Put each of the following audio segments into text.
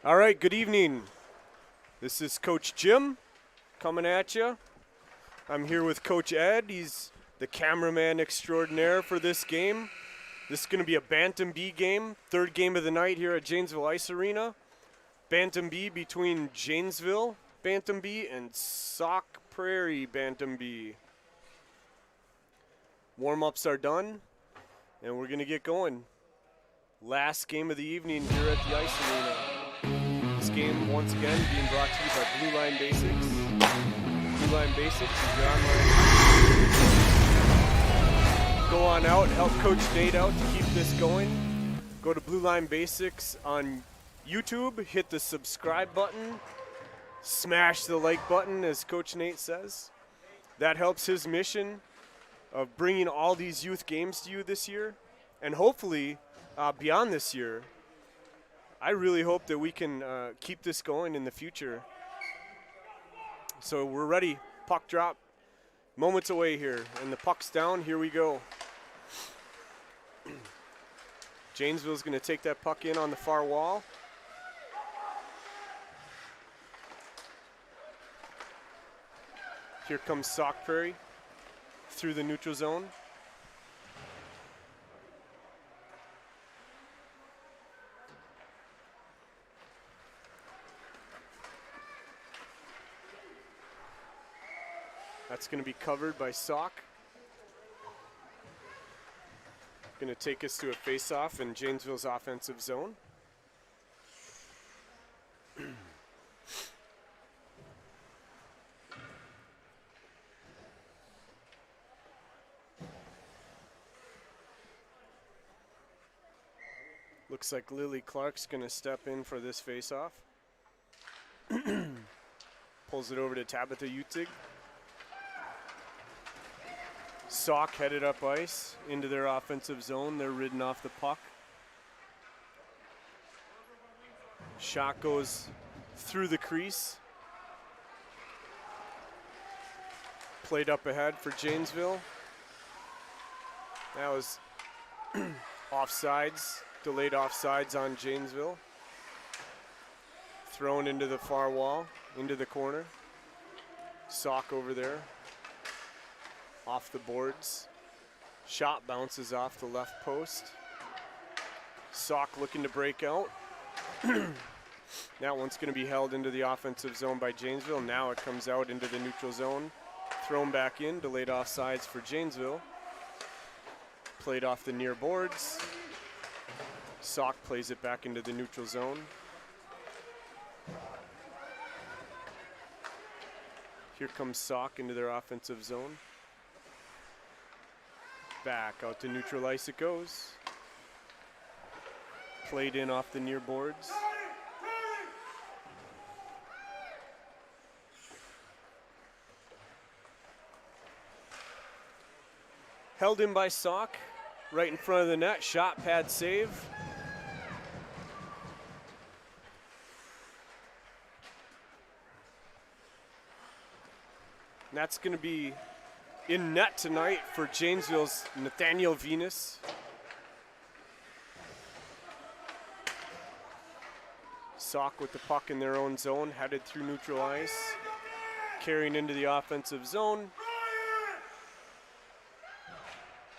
All right, good evening. This is Coach Jim coming at you. I'm here with Coach Ed. He's the cameraman extraordinaire for this game. This is going to be a Bantam B game, third game of the night here at Janesville Ice Arena. Bantam B between Janesville Bantam B and Sauk Prairie Bantam B. Warm-ups are done, and we're going to get going. Last game of the evening here at the Ice Arena. This game, once again, being brought to you by Blue Line Basics. Blue Line Basics is your online. Go on out, help Coach Nate out to keep this going. Go to Blue Line Basics on YouTube, hit the subscribe button, smash the like button, as Coach Nate says. That helps his mission of bringing all these youth games to you this year, and hopefully beyond this year. I really hope that we can keep this going in the future. So we're ready. Puck drop. Moments away here. And the puck's down. Here we go. Janesville's going to take that puck in on the far wall. Here comes Sauk Prairie through the neutral zone. That's going to be covered by Sauk. Going to take us to a face-off in Janesville's offensive zone. Looks like Lily Clark's going to step in for this face-off. Pulls it over to Tabitha Utig. Sauk headed up ice into their offensive zone. They're ridden off the puck. Shot goes through the crease. Played up ahead for Janesville. That was offsides, delayed offsides on Janesville. Thrown into the far wall, into the corner. Sauk over there. Off the boards. Shot bounces off the left post. Sauk looking to break out. That one's going to be held into the offensive zone by Janesville. Now it comes out into the neutral zone. Thrown back in, delayed offsides for Janesville. Played off the near boards. Sauk plays it back into the neutral zone. Here comes Sauk into their offensive zone. Back out to neutral ice it goes. Played in off the near boards. Held in by Sauk, right in front of the net. Shot, pad, save. And that's going to be in net tonight for Janesville's Nathaniel Venus. Sauk with the puck in their own zone, headed through neutral ice, carrying into the offensive zone.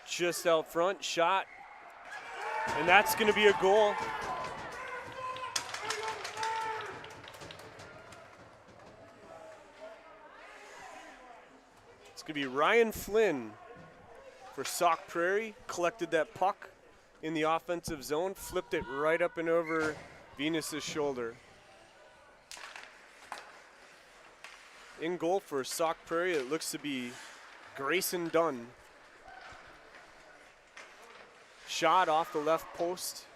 Just out front, shot, and that's going to be a goal. It's going to be Ryan Flynn for Sauk Prairie. Collected that puck in the offensive zone, flipped it right up and over Venus's shoulder. In goal for Sauk Prairie, it looks to be Grayson Dunn. Shot off the left post.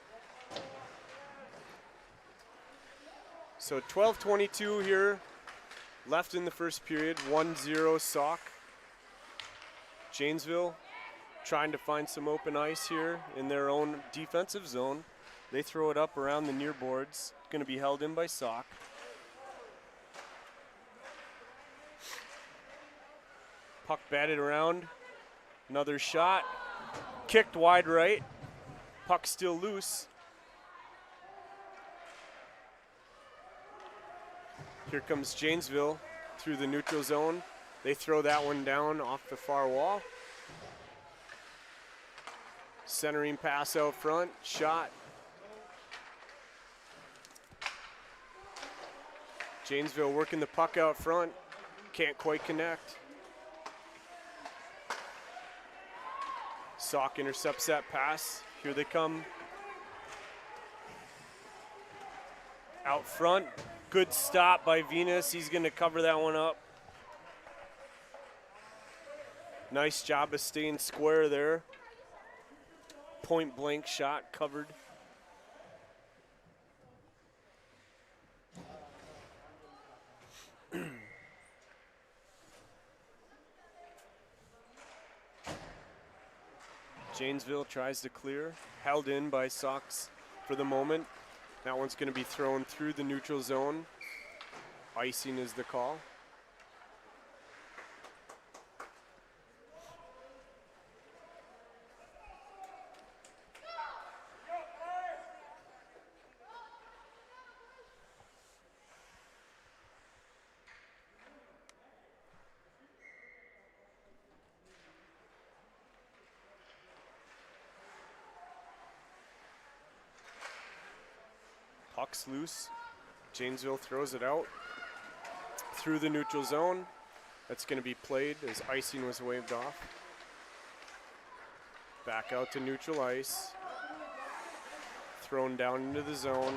So 12:22 here left in the first period. 1-0 Sauk. Janesville trying to find some open ice here in their own defensive zone. They throw it up around the near boards. Going to be held in by Sauk. Puck batted around. Another shot. Kicked wide right. Puck still loose. Here comes Janesville through the neutral zone. They throw that one down off the far wall. Centering pass out front, shot. Janesville working the puck out front, can't quite connect. Sauk intercepts that pass. Here they come. Out front, good stop by Venus. He's gonna cover that one up. Nice job of staying square there. Point blank shot covered. Janesville tries to clear, held in by Sauks for the moment. That one's going to be thrown through the neutral zone. Icing is the call. Puck's loose. Janesville throws it out through the neutral zone. That's going to be played as icing was waved off. Back out to neutral ice. Thrown down into the zone.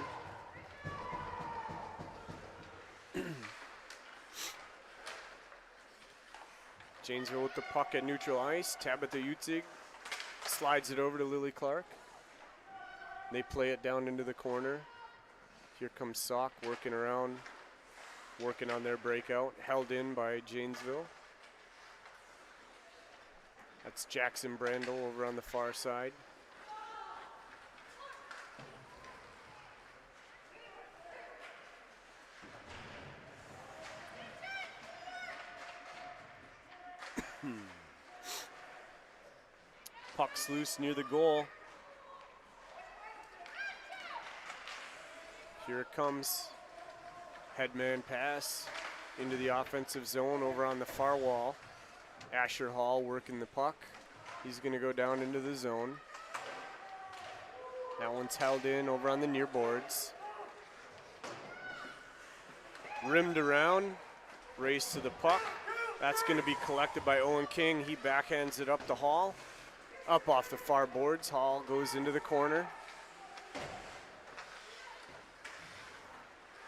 Janesville with the puck at neutral ice. Tabitha Utzig slides it over to Lily Clark. They play it down into the corner. Here comes Sauk working around, working on their breakout, held in by Janesville. That's Jackson Brandel over on the far side. Puck's loose near the goal. Here it comes. Headman pass into the offensive zone over on the far wall. Asher Hall working the puck. He's going to go down into the zone. That one's held in over on the near boards. Rimmed around, race to the puck. That's going to be collected by Owen King. He backhands it up to Hall. Up off the far boards. Hall goes into the corner.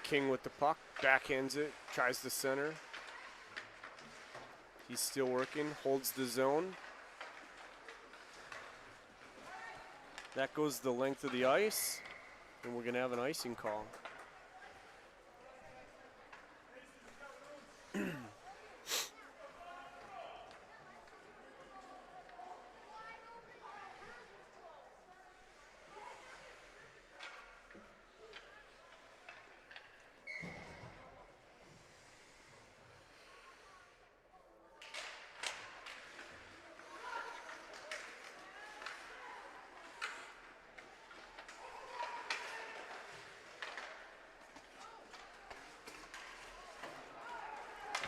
King with the puck, backhands it, tries the center. He's still working, holds the zone. That goes the length of the ice, and we're going to have an icing call.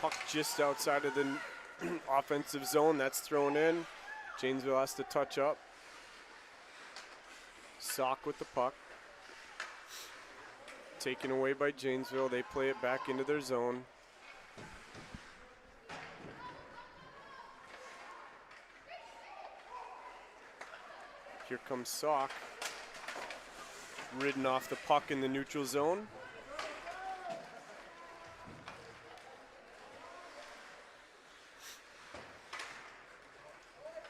Puck just outside of the offensive zone. That's thrown in. Janesville has to touch up. Sauk with the puck. Taken away by Janesville. They play it back into their zone. Here comes Sauk. Ridden off the puck in the neutral zone.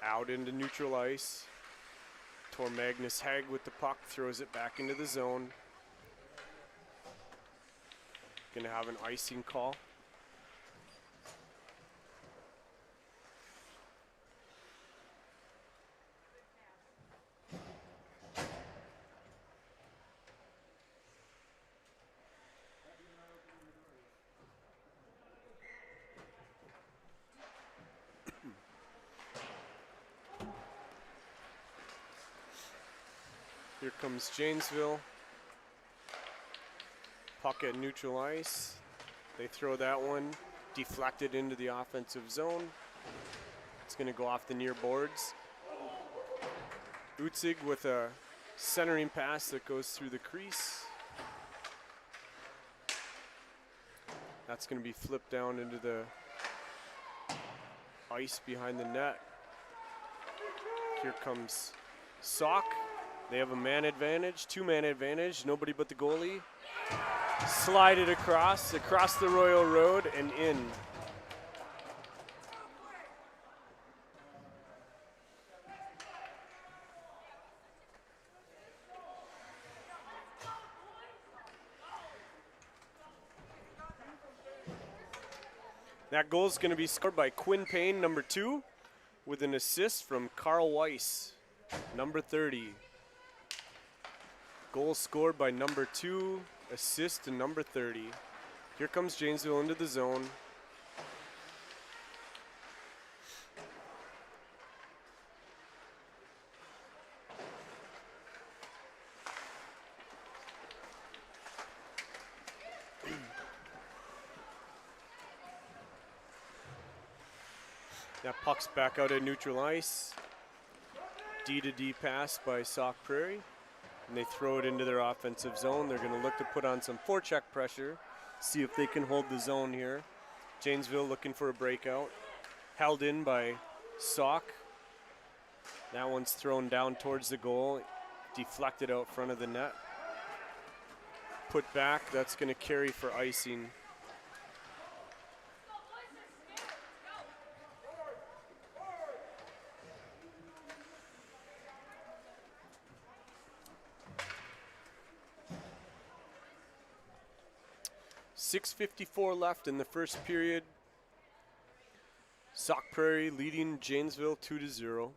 Out into neutral ice. Tor Magnus Hag with the puck, throws it back into the zone. Gonna have an icing call. Here comes Janesville. Puck at neutral ice. They throw that one, deflected into the offensive zone. It's going to go off the near boards. Utzig with a centering pass that goes through the crease. That's going to be flipped down into the ice behind the net. Here comes Sauk. They have a man advantage, two-man advantage, nobody but the goalie. Slide it across the Royal Road and in. That goal is going to be scored by Quinn Payne, number 2, with an assist from Carl Weiss, number 30. Goal scored by number 2, assist to number 30. Here comes Janesville into the zone. That puck's back out at neutral ice. D-to-D pass by Sauk Prairie. And they throw it into their offensive zone. They're going to look to put on some forecheck pressure, see if they can hold the zone here. Janesville looking for a breakout. Held in by Sauk. That one's thrown down towards the goal, deflected out front of the net. Put back, that's going to carry for icing. .6:54 left in the first period. Sauk Prairie leading Janesville 2-0.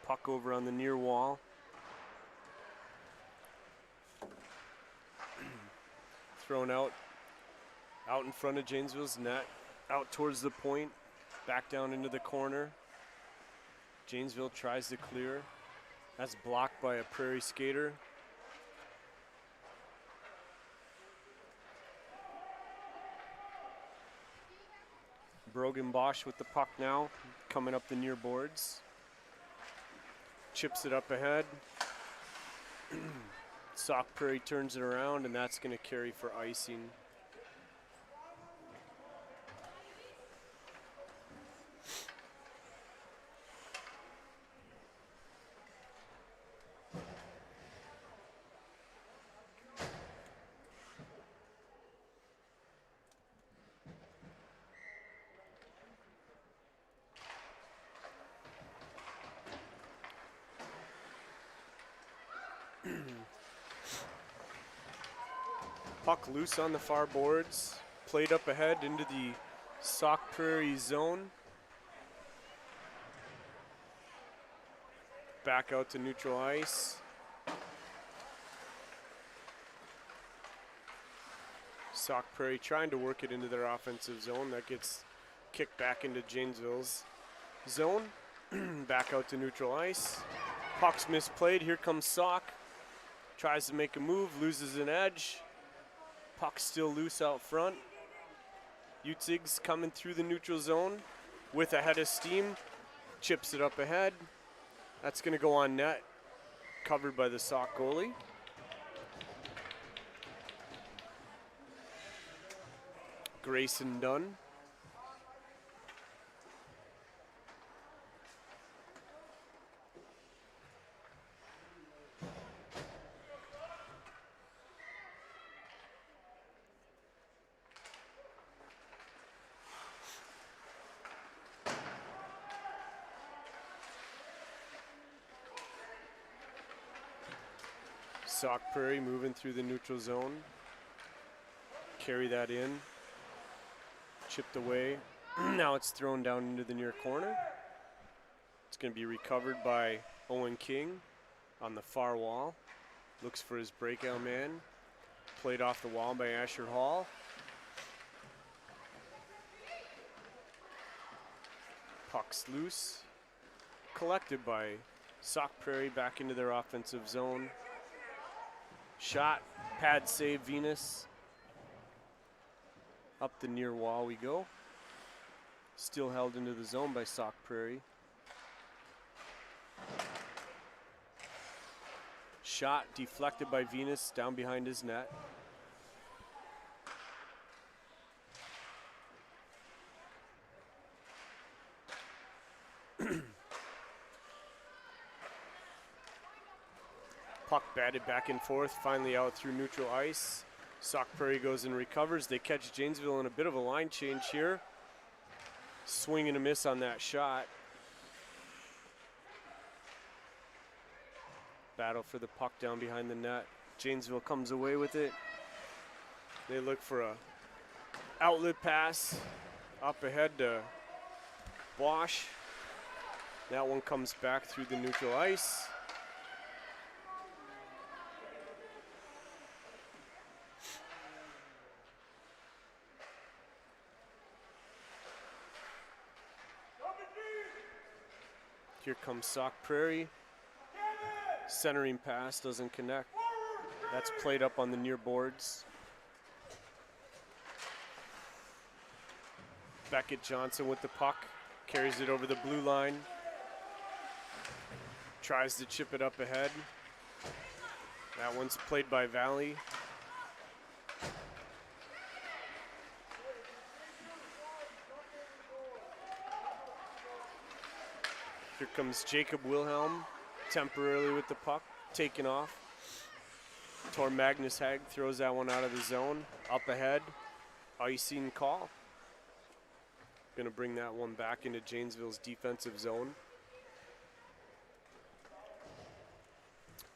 Puck over on the near wall. Thrown out in front of Janesville's net, out towards the point, back down into the corner. Janesville tries to clear. That's blocked by a Prairie skater. Brogan Bosch with the puck now, coming up the near boards. Chips it up ahead. Sauk Prairie turns it around, and that's going to carry for icing. Puck loose on the far boards, played up ahead into the Sauk Prairie zone. Back out to neutral ice. Sauk Prairie trying to work it into their offensive zone. That gets kicked back into Janesville's zone. Back out to neutral ice. Puck's misplayed. Here comes Sauk. Tries to make a move, loses an edge. Puck still loose out front. Utzig's coming through the neutral zone with a head of steam. Chips it up ahead. That's going to go on net. Covered by the Sauk goalie. Grayson Dunn. Sauk Prairie moving through the neutral zone. Carry that in. Chipped away. Now it's thrown down into the near corner. It's going to be recovered by Owen King on the far wall. Looks for his breakout man. Played off the wall by Asher Hall. Puck's loose. Collected by Sauk Prairie back into their offensive zone. Shot, pad save, Venus. Up the near wall we go. Still held into the zone by Sauk Prairie. Shot deflected by Venus down behind his net. Puck batted back and forth, finally out through neutral ice. Sauk Prairie goes and recovers. They catch Janesville in a bit of a line change here. Swing and a miss on that shot. Battle for the puck down behind the net. Janesville comes away with it. They look for a outlet pass up ahead to Bosch. That one comes back through the neutral ice. Here comes Sauk Prairie. Centering pass doesn't connect. That's played up on the near boards. Beckett Johnson with the puck. Carries it over the blue line. Tries to chip it up ahead. That one's played by Valley. Here comes Jacob Wilhelm, temporarily with the puck, taken off. Tor Magnus Hag throws that one out of the zone. Up ahead, icing call. Gonna bring that one back into Janesville's defensive zone.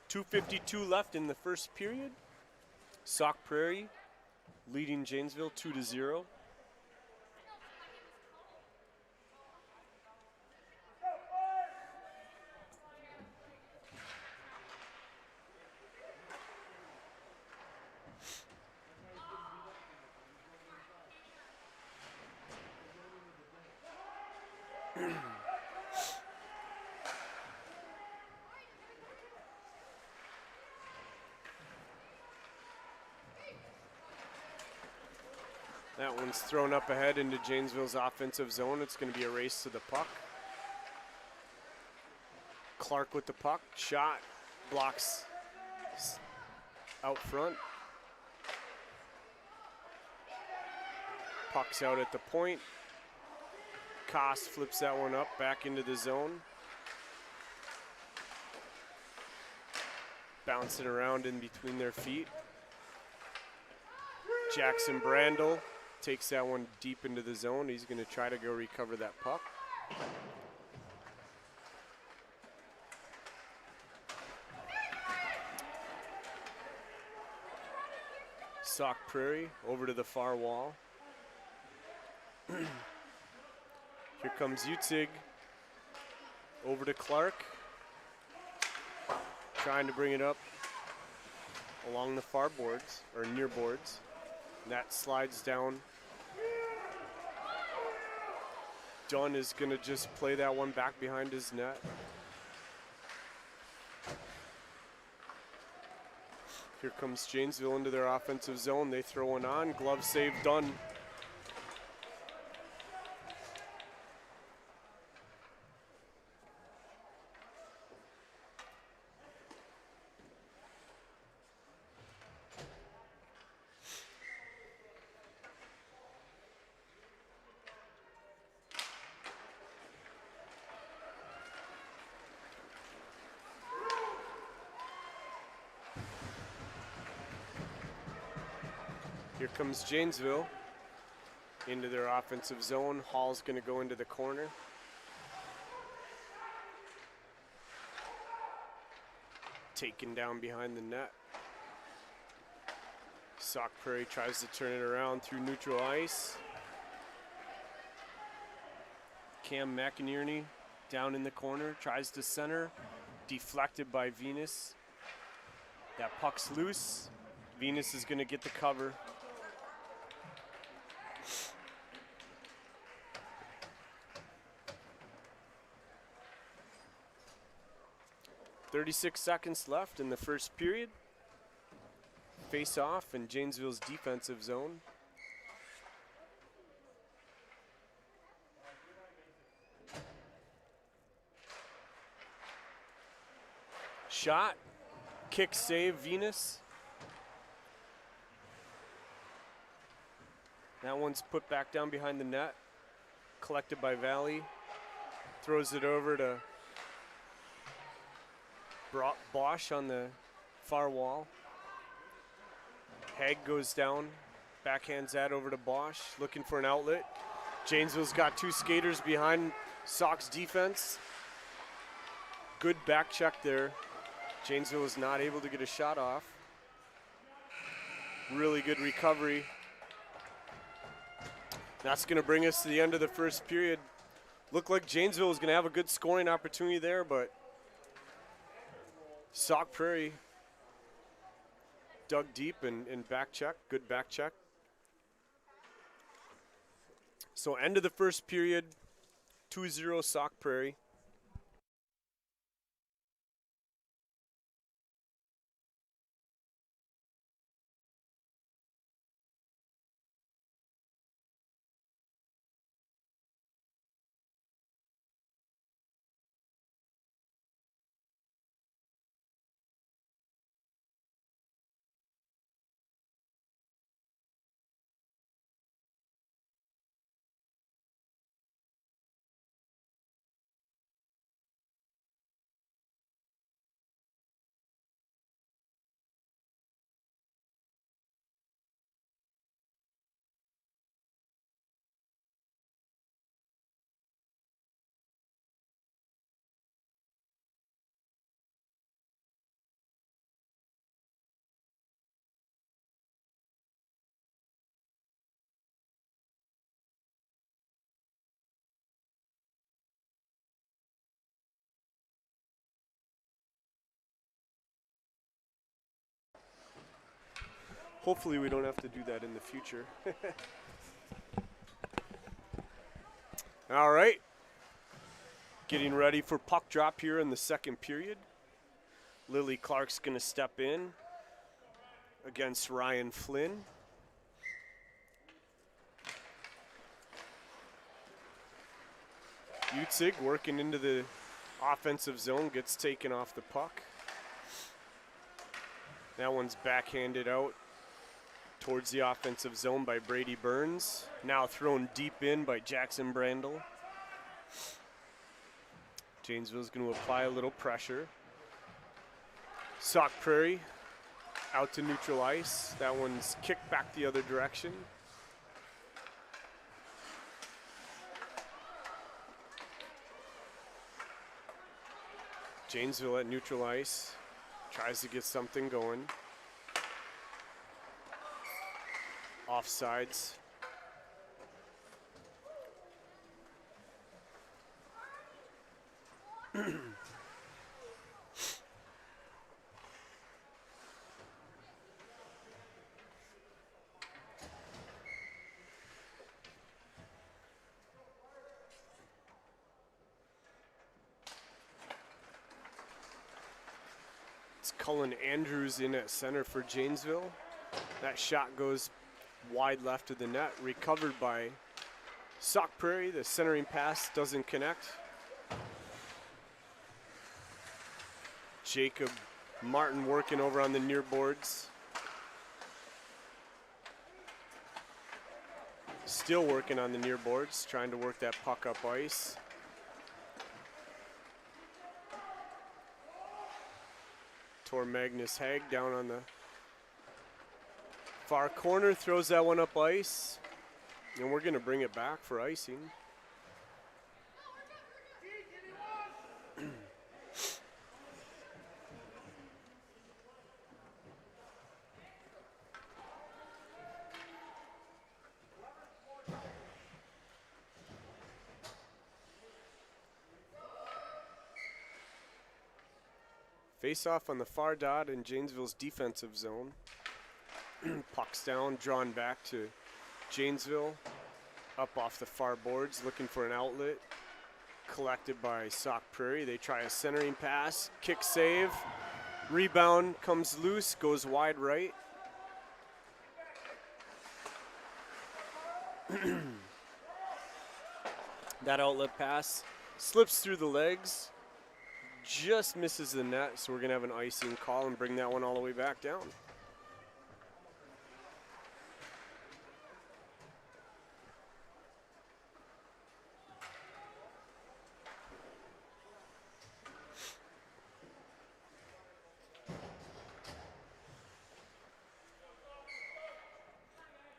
2:52 left in the first period. Sauk Prairie leading Janesville 2-0. That one's thrown up ahead into Janesville's offensive zone. It's going to be a race to the puck. Clark with the puck. Shot. Blocks out front. Puck's out at the point. Koss flips that one up back into the zone. Bouncing around in between their feet. Jackson Brandel takes that one deep into the zone. He's going to try to go recover that puck. Sauk Prairie over to the far wall. Here comes Utzig. Over to Clark. Trying to bring it up along the far boards, or near boards. And that slides down. Dunn is going to just play that one back behind his net. Here comes Janesville into their offensive zone. They throw one on. Glove save done. Here comes Janesville into their offensive zone. Hall's going to go into the corner. Taken down behind the net. Sauk Prairie tries to turn it around through neutral ice. Cam McInerney down in the corner, tries to center. Deflected by Venus. That puck's loose. Venus is going to get the cover. 36 seconds left in the first period. Face off in Janesville's defensive zone. Shot, kick save, Venus. That one's put back down behind the net. Collected by Valley. Throws it over to Bosch on the far wall. Haig goes down, backhands that over to Bosch, looking for an outlet. Janesville's got two skaters behind Sauk's defense. Good back check there. Janesville was not able to get a shot off. Really good recovery. That's going to bring us to the end of the first period. Looked like Janesville was going to have a good scoring opportunity there, but Sauk Prairie dug deep and back check, good back check. So end of the first period, 2-0 Sauk Prairie. Hopefully we don't have to do that in the future. All right. Getting ready for puck drop here in the second period. Lily Clark's going to step in against Ryan Flynn. Utzig working into the offensive zone, gets taken off the puck. That one's backhanded out towards the offensive zone by Brady Burns. Now thrown deep in by Jackson Brandel. Janesville's going to apply a little pressure. Sauk Prairie out to neutral ice. That one's kicked back the other direction. Janesville at neutral ice. Tries to get something going. Offsides. It's Cullen Andrews in at center for Janesville. That shot goes wide left of the net, recovered by Sauk Prairie. The centering pass doesn't connect. Jacob Martin working over on the near boards. Still working on the near boards, trying to work that puck up ice. Tor Magnus Haig down on the far corner, throws that one up ice, and we're going to bring it back for icing. Face off on the far dot in Janesville's defensive zone. Puck's down, drawn back to Janesville. Up off the far boards, looking for an outlet. collected by Sauk Prairie. They try a centering pass, kick save, rebound comes loose, goes wide right. That outlet pass slips through the legs, just misses the net, so we're going to have an icing call and bring that one all the way back down.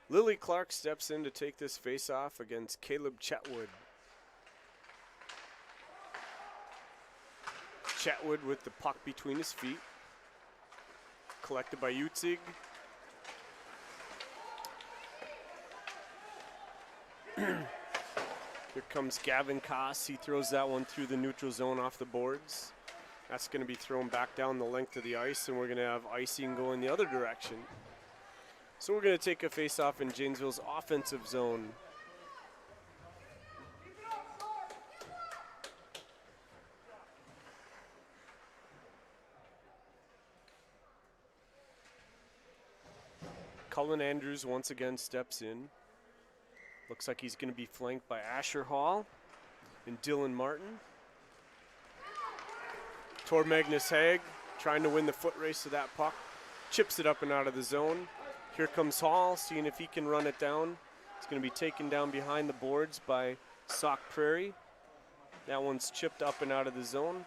Lily Clark steps in to take this face-off against Caleb Chetwood. Chetwood with the puck between his feet. Collected by Utzig. Here comes Gavin Koss. He throws that one through the neutral zone off the boards. That's going to be thrown back down the length of the ice, and we're going to have icing going the other direction. So we're going to take a face-off in Janesville's offensive zone. Cullen Andrews once again steps in. Looks like he's going to be flanked by Asher Hall and Dylan Martin. Tor Magnus Haig trying to win the foot race to that puck. Chips it up and out of the zone. Here comes Hall, seeing if he can run it down. It's going to be taken down behind the boards by Sauk Prairie. That one's chipped up and out of the zone.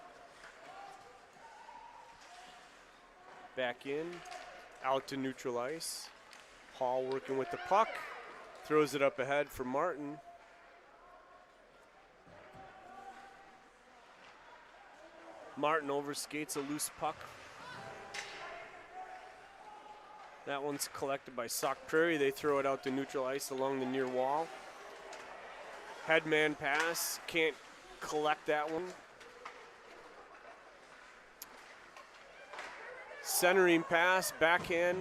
Back in, out to neutral ice. Hall working with the puck, throws it up ahead for Martin. Martin overskates a loose puck. That one's collected by Sauk Prairie. They throw it out to neutral ice along the near wall. Headman pass, can't collect that one. Centering pass, backhand,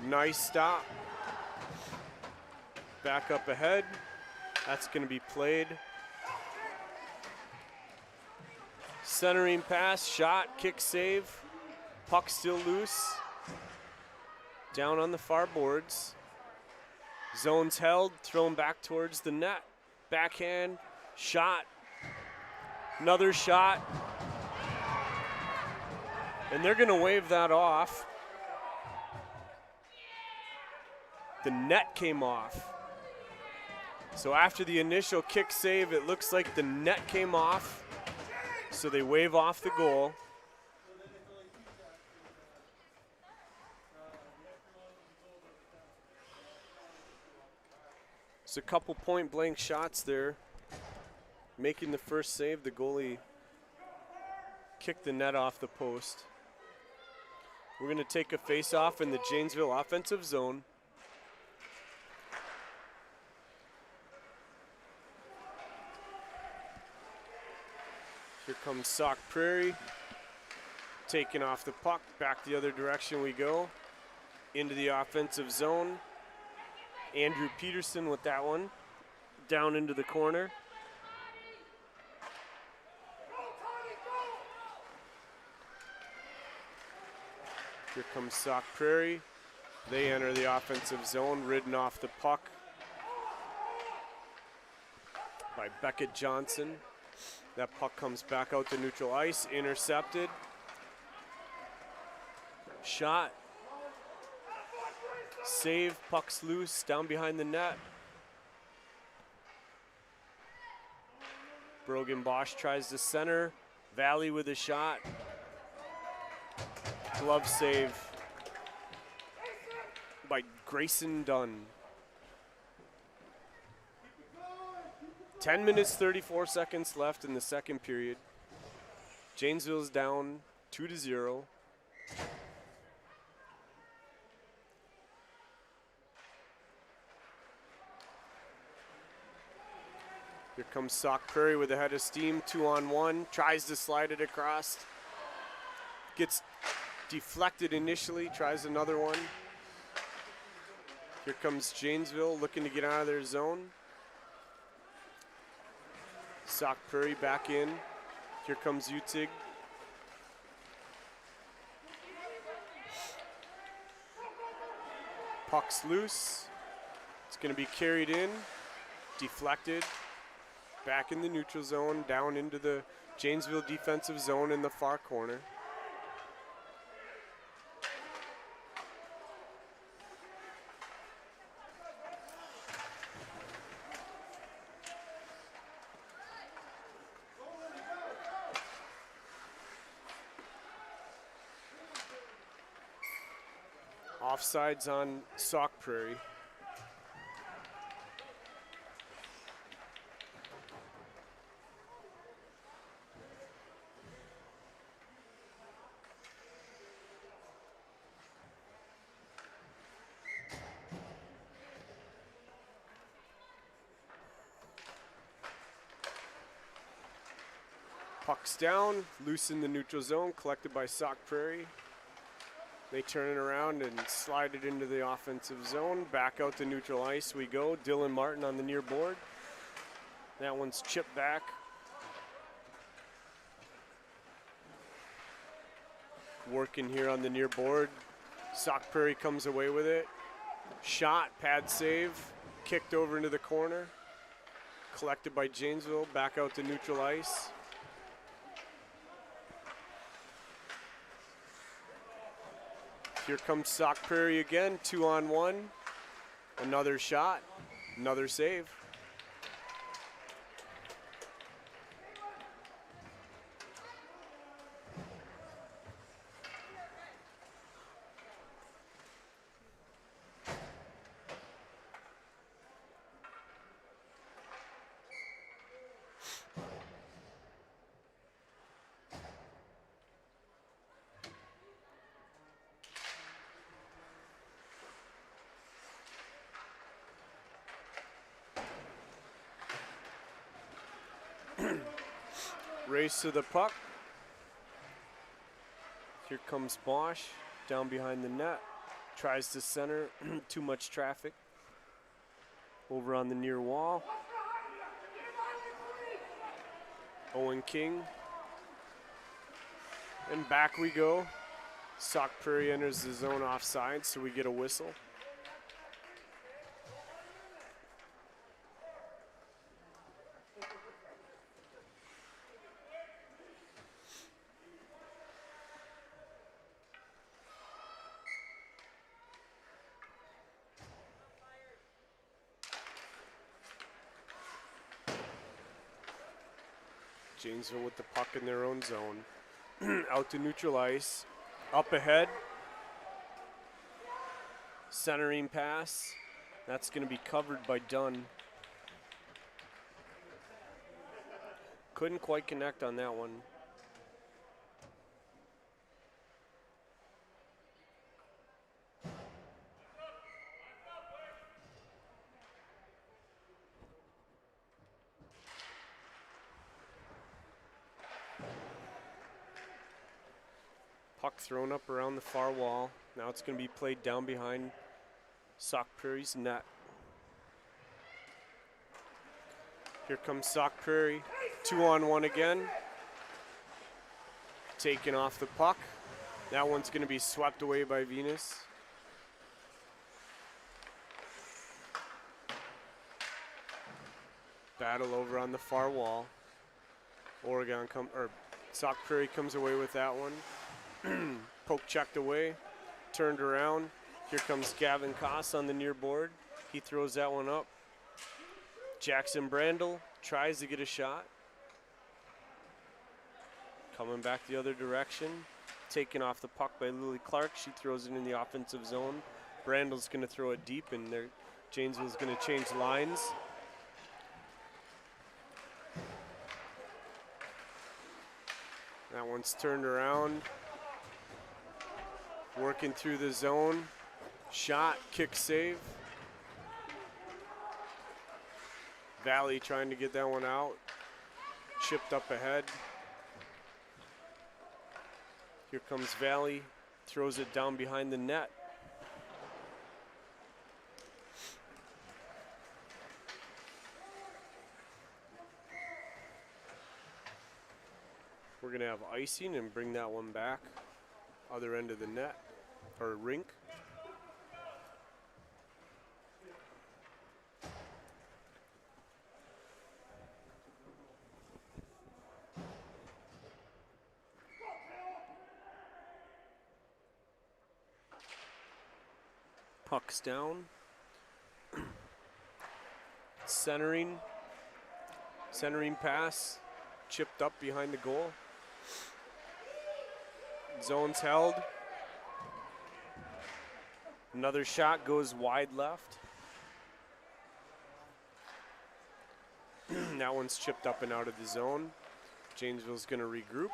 nice stop. Back up ahead. That's going to be played. Centering pass, shot, kick save. Puck still loose. Down on the far boards. Zone's held, thrown back towards the net. Backhand, shot. Another shot. And they're going to wave that off. The net came off. So after the initial kick save, it looks like the net came off. So they wave off the goal. It's a couple point blank shots there. Making the first save, the goalie kicked the net off the post. We're going to take a face-off in the Janesville offensive zone. Here comes Sauk Prairie, taking off the puck, back the other direction we go, into the offensive zone. Andrew Peterson with that one, down into the corner. Here comes Sauk Prairie. They enter the offensive zone, ridden off the puck by Beckett Johnson. That puck comes back out to neutral ice, intercepted. Shot. Save, puck's loose, down behind the net. Brogan Bosch tries to center. Valley with a shot. Glove save by Grayson Dunn. 10 minutes, 34 seconds left in the second period. Janesville's down 2-0. Here comes Sauk Prairie with a head of steam, 2-on-1. Tries to slide it across. Gets deflected initially, tries another one. Here comes Janesville looking to get out of their zone. Sauk Prairie back in. Here comes Utig. Puck's loose. It's going to be carried in, deflected, back in the neutral zone, down into the Janesville defensive zone in the far corner. Offsides on Sauk Prairie. Puck's down, loose in the neutral zone, collected by Sauk Prairie. They turn it around and slide it into the offensive zone. Back out to neutral ice we go. Dylan Martin on the near board. That one's chipped back. Working here on the near board. Sauk Prairie comes away with it. Shot, pad save, kicked over into the corner. Collected by Janesville, back out to neutral ice. Here comes Sauk Prairie again, 2-on-1. Another shot, another save. Race to the puck. Here comes Bosch down behind the net. Tries to center, too much traffic. Over on the near wall. Owen King. And back we go. Sauk Prairie enters the zone offside, so we get a whistle. Janesville with the puck in their own zone. Out to neutral ice. Up ahead. Centering pass. That's going to be covered by Dunn. Couldn't quite connect on that one. Puck thrown up around the far wall. Now it's going to be played down behind Sauk Prairie's net. Here comes Sauk Prairie. 2-on-1 again. Taken off the puck. That one's going to be swept away by Venus. Battle over on the far wall. Sauk Prairie comes away with that one. Poke checked away, turned around. Here comes Gavin Koss on the near board. He throws that one up. Jackson Brandel tries to get a shot. Coming back the other direction. Taken off the puck by Lily Clark. She throws it in the offensive zone. Brandel's going to throw it deep, and Janesville's going to change lines. That one's turned around. Working through the zone. Shot, kick, save. Valley trying to get that one out. Chipped up ahead. Here comes Valley. Throws it down behind the net. We're going to have icing and bring that one back. Other end of the net, or rink. Puck's down. Centering pass, chipped up behind the goal. Zone's held. Another shot goes wide left. That one's chipped up and out of the zone. Janesville's going to regroup.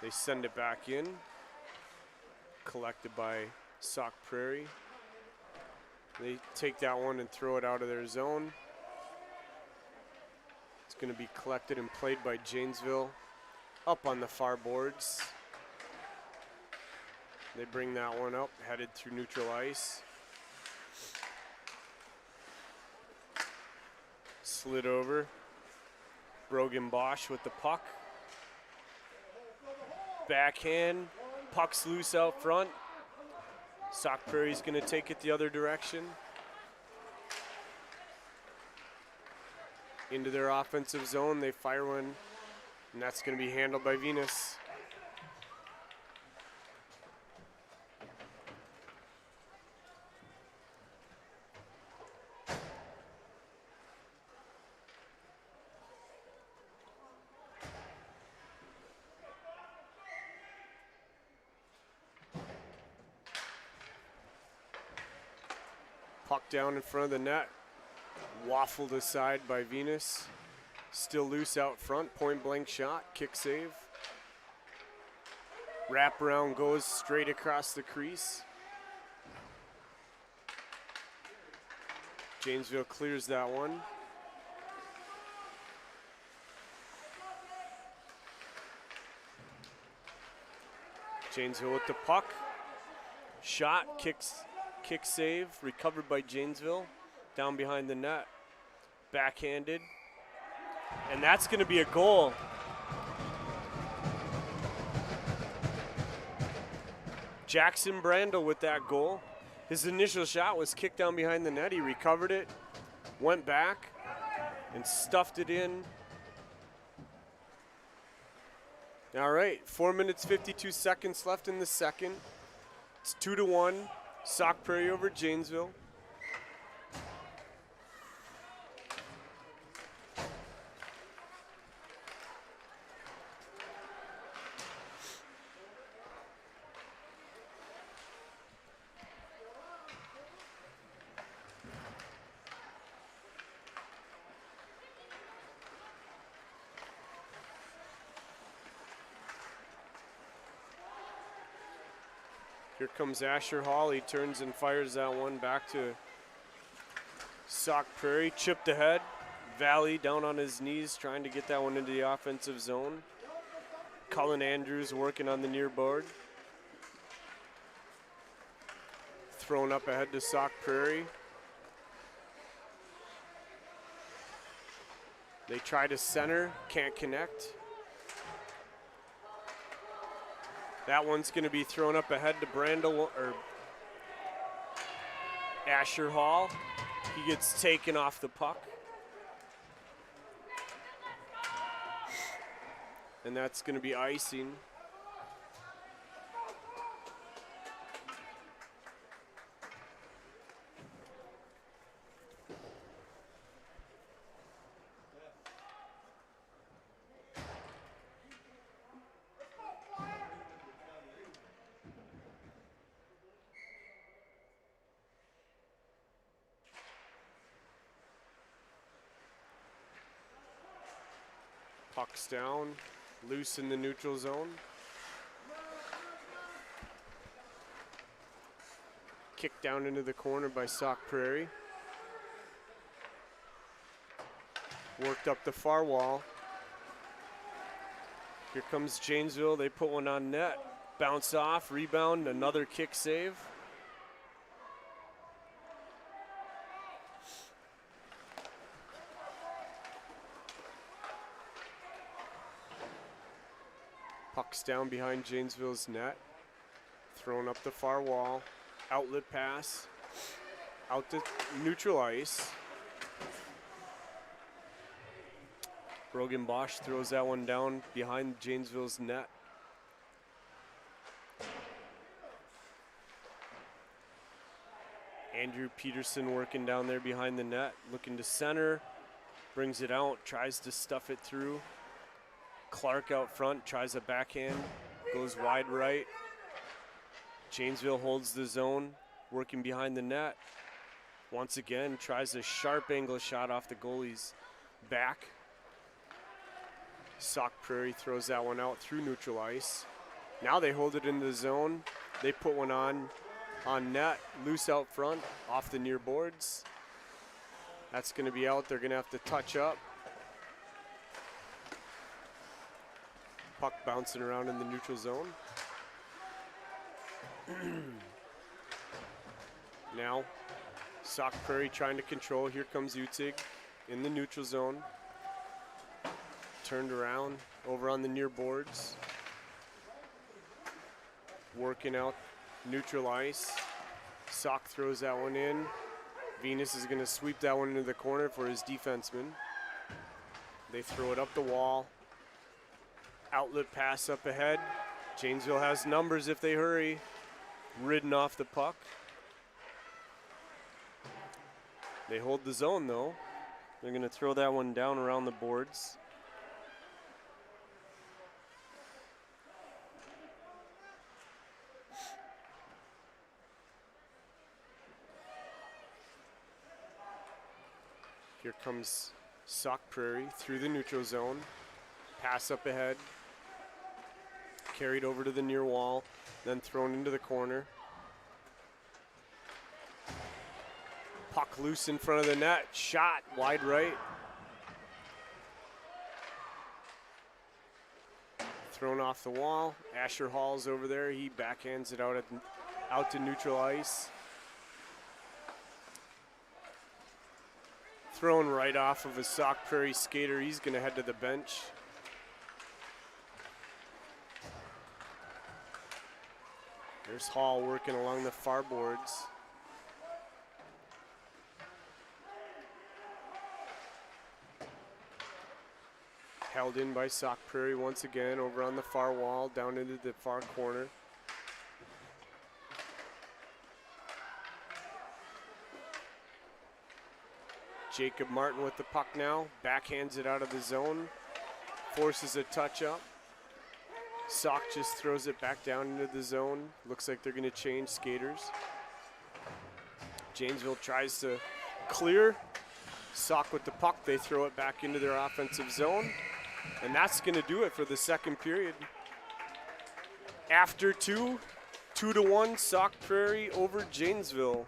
They send it back in. Collected by Sauk Prairie. They take that one and throw it out of their zone. It's going to be collected and played by Janesville up on the far boards. They bring that one up, headed through neutral ice. Slid over. Brogan Bosch with the puck. Backhand. Puck's loose out front. Sauk Prairie's going to take it the other direction. Into their offensive zone. They fire one, and that's going to be handled by Venus. Puck down in front of the net. Waffled aside by Venus. Still loose out front. Point blank shot. Kick save. Wraparound goes straight across the crease. Janesville clears that one. Janesville with the puck. Shot. Kick save, recovered by Janesville, down behind the net, backhanded, and that's going to be a goal. Jackson Brandel with that goal. His initial shot was kicked down behind the net. He recovered it, went back, and stuffed it in. All right, 4 minutes, 52 seconds left in the second. It's 2-1. Sauk Prairie over Janesville. Here comes Asher Hall. He turns and fires that one back to Sauk Prairie. Chipped ahead. Valley down on his knees trying to get that one into the offensive zone. Cullen Andrews working on the near board. Thrown up ahead to Sauk Prairie. They try to center, can't connect. That one's going to be thrown up ahead to Brandel or Asher Hall. He gets taken off the puck. And that's going to be icing. Puck's down, loose in the neutral zone. Kicked down into the corner by Sauk Prairie. Worked up the far wall. Here comes Janesville. They put one on net. Bounce off, rebound, another kick save. Puck's down behind Janesville's net. Thrown up the far wall. Outlet pass. Out to neutral ice. Brogan Bosch throws that one down behind Janesville's net. Andrew Peterson working down there behind the net, looking to center, brings it out, tries to stuff it through. Clark out front, tries a backhand, goes wide right. Janesville holds the zone, working behind the net. Once again, tries a sharp angle shot off the goalie's back. Sauk Prairie throws that one out through neutral ice. Now they hold it in the zone. They put one on net, loose out front, off the near boards. That's going to be out. They're going to have to touch up. Puck bouncing around in the neutral zone. Now, Sauk Prairie trying to control. Here comes Utig in the neutral zone. Turned around, over on the near boards. Working out neutral ice. Sauk throws that one in. Venus is going to sweep that one into the corner for his defenseman. They throw it up the wall. Outlet pass up ahead. Janesville has numbers if they hurry. Ridden off the puck. They hold the zone though. They're going to throw that one down around the boards. Here comes Sauk Prairie through the neutral zone. Pass up ahead. Carried over to the near wall, then thrown into the corner. Puck loose in front of the net. Shot wide right. Thrown off the wall. Asher Hall's over there. He backhands it out to neutral ice. Thrown right off of a Sauk Prairie skater. He's going to head to the bench. There's Hall working along the far boards. Held in by Sauk Prairie once again, over on the far wall, down into the far corner. Jacob Martin with the puck now, backhands it out of the zone, forces a touch up. Sauk just throws it back down into the zone. Looks like they're going to change skaters. Janesville tries to clear. Sauk with the puck, they throw it back into their offensive zone. And that's going to do it for the second period. After 2-1, Sauk Prairie over Janesville.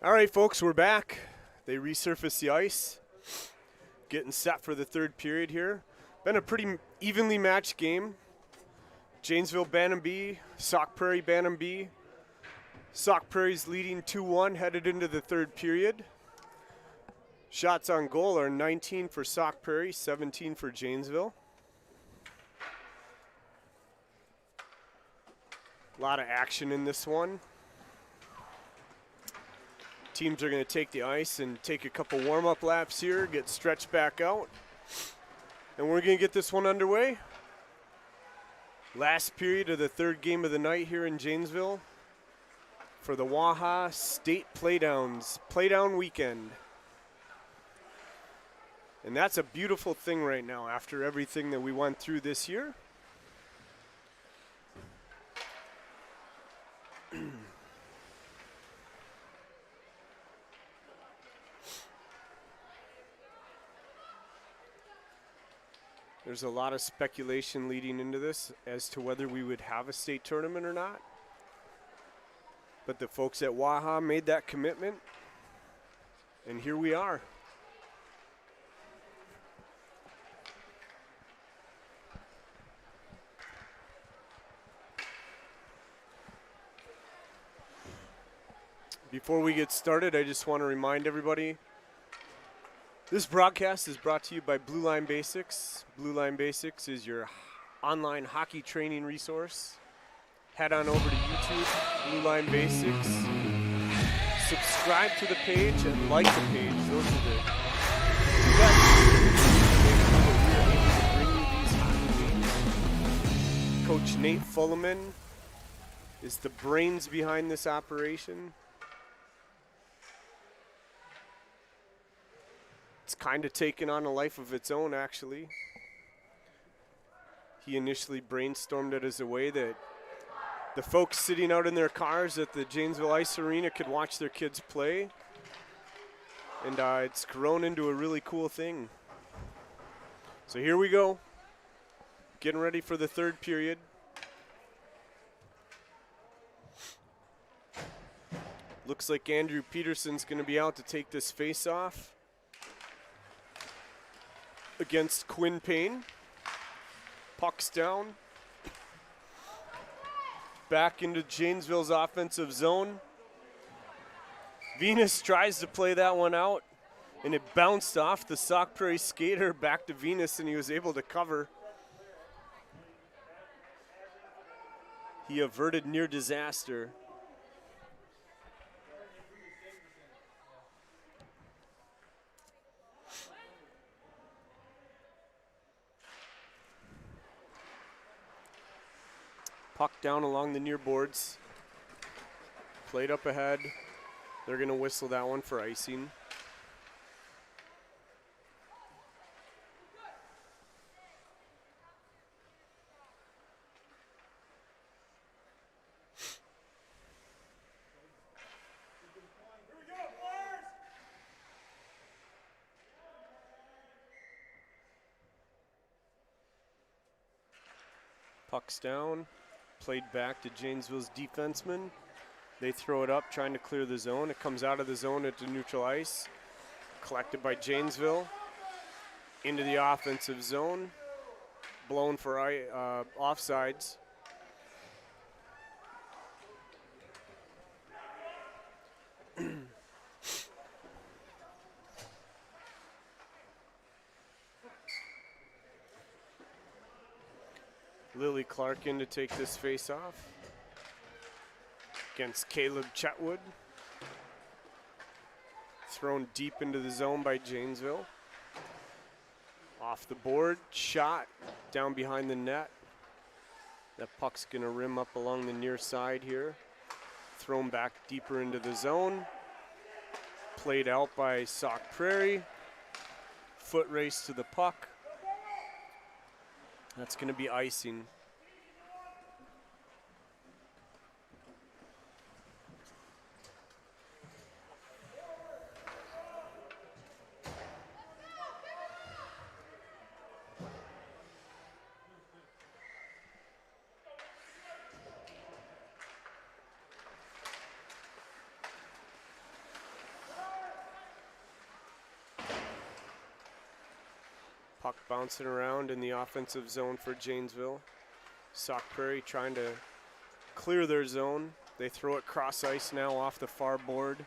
All right, folks, we're back. They resurfaced the ice, getting set for the third period here. Been a pretty evenly matched game. Janesville Bantam B, Sauk Prairie Bantam B. Sauk Prairie's leading 2-1 headed into the third period. Shots on goal are 19 for Sauk Prairie, 17 for Janesville. A lot of action in this one. Teams are going to take the ice and take a couple warm-up laps here, get stretched back out. And we're going to get this one underway. Last period of the third game of the night here in Janesville for the Waha State Playdowns, Playdown weekend. And that's a beautiful thing right now after everything that we went through this year. There's a lot of speculation leading into this as to whether we would have a state tournament or not. But the folks at Waha made that commitment, and here we are. Before we get started, I just want to remind everybody, this broadcast is brought to you by Blue Line Basics. Blue Line Basics is your online hockey training resource. Head on over to YouTube, Blue Line Basics. Subscribe to the page and like the page. Those are the best. Coach Nate Fullerman is the brains behind this operation. It's kind of taken on a life of its own, actually. He initially brainstormed it as a way that the folks sitting out in their cars at the Janesville Ice Arena could watch their kids play. And it's grown into a really cool thing. So here we go. Getting ready for the third period. Looks like Andrew Peterson's going to be out to take this face-off against Quinn Payne. Puck's down. Back into Janesville's offensive zone. Venus tries to play that one out, and it bounced off the Sauk Prairie skater back to Venus, and he was able to cover. He averted near disaster. Puck down along the near boards. Played up ahead. They're going to whistle that one for icing. Puck's down. Played back to Janesville's defenseman. They throw it up, trying to clear the zone. It comes out of the zone into neutral ice. Collected by Janesville. Into the offensive zone. Blown for offsides. Lily Clark in to take this face off against Caleb Chetwood. Thrown deep into the zone by Janesville. Off the board, shot down behind the net. That puck's gonna rim up along the near side here. Thrown back deeper into the zone. Played out by Sauk Prairie. Foot race to the puck. That's going to be icing. Puck bouncing around in the offensive zone for Janesville. Sauk Prairie trying to clear their zone. They throw it cross ice now off the far board.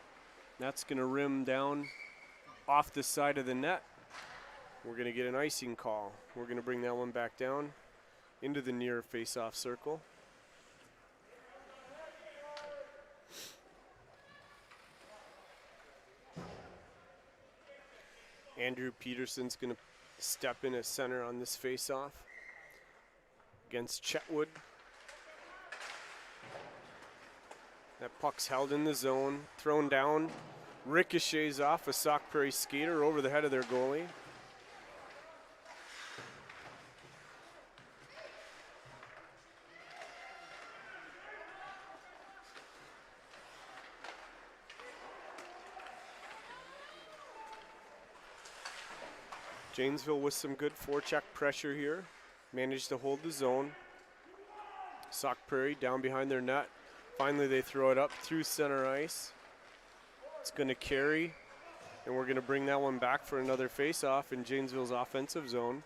That's going to rim down off the side of the net. We're going to get an icing call. We're going to bring that one back down into the near face-off circle. Andrew Peterson's going to step in as center on this face-off against Chetwood. That puck's held in the zone, thrown down, ricochets off a Sauk Prairie skater over the head of their goalie. Janesville with some good forecheck pressure here. Managed to hold the zone. Sauk Prairie down behind their net. Finally they throw it up through center ice. It's going to carry, and we're going to bring that one back for another face-off in Janesville's offensive zone.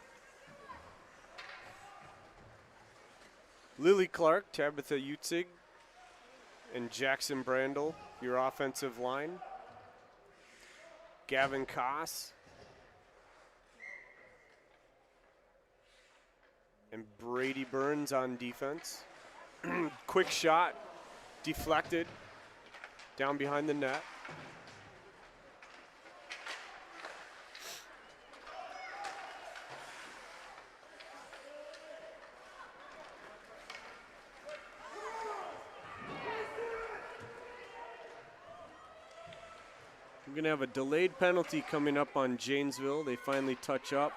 Lily Clark, Tabitha Utzig, and Jackson Brandel, your offensive line. Gavin Koss and Brady Burns on defense. Quick shot, deflected, down behind the net. We're going to have a delayed penalty coming up on Janesville. They finally touch up.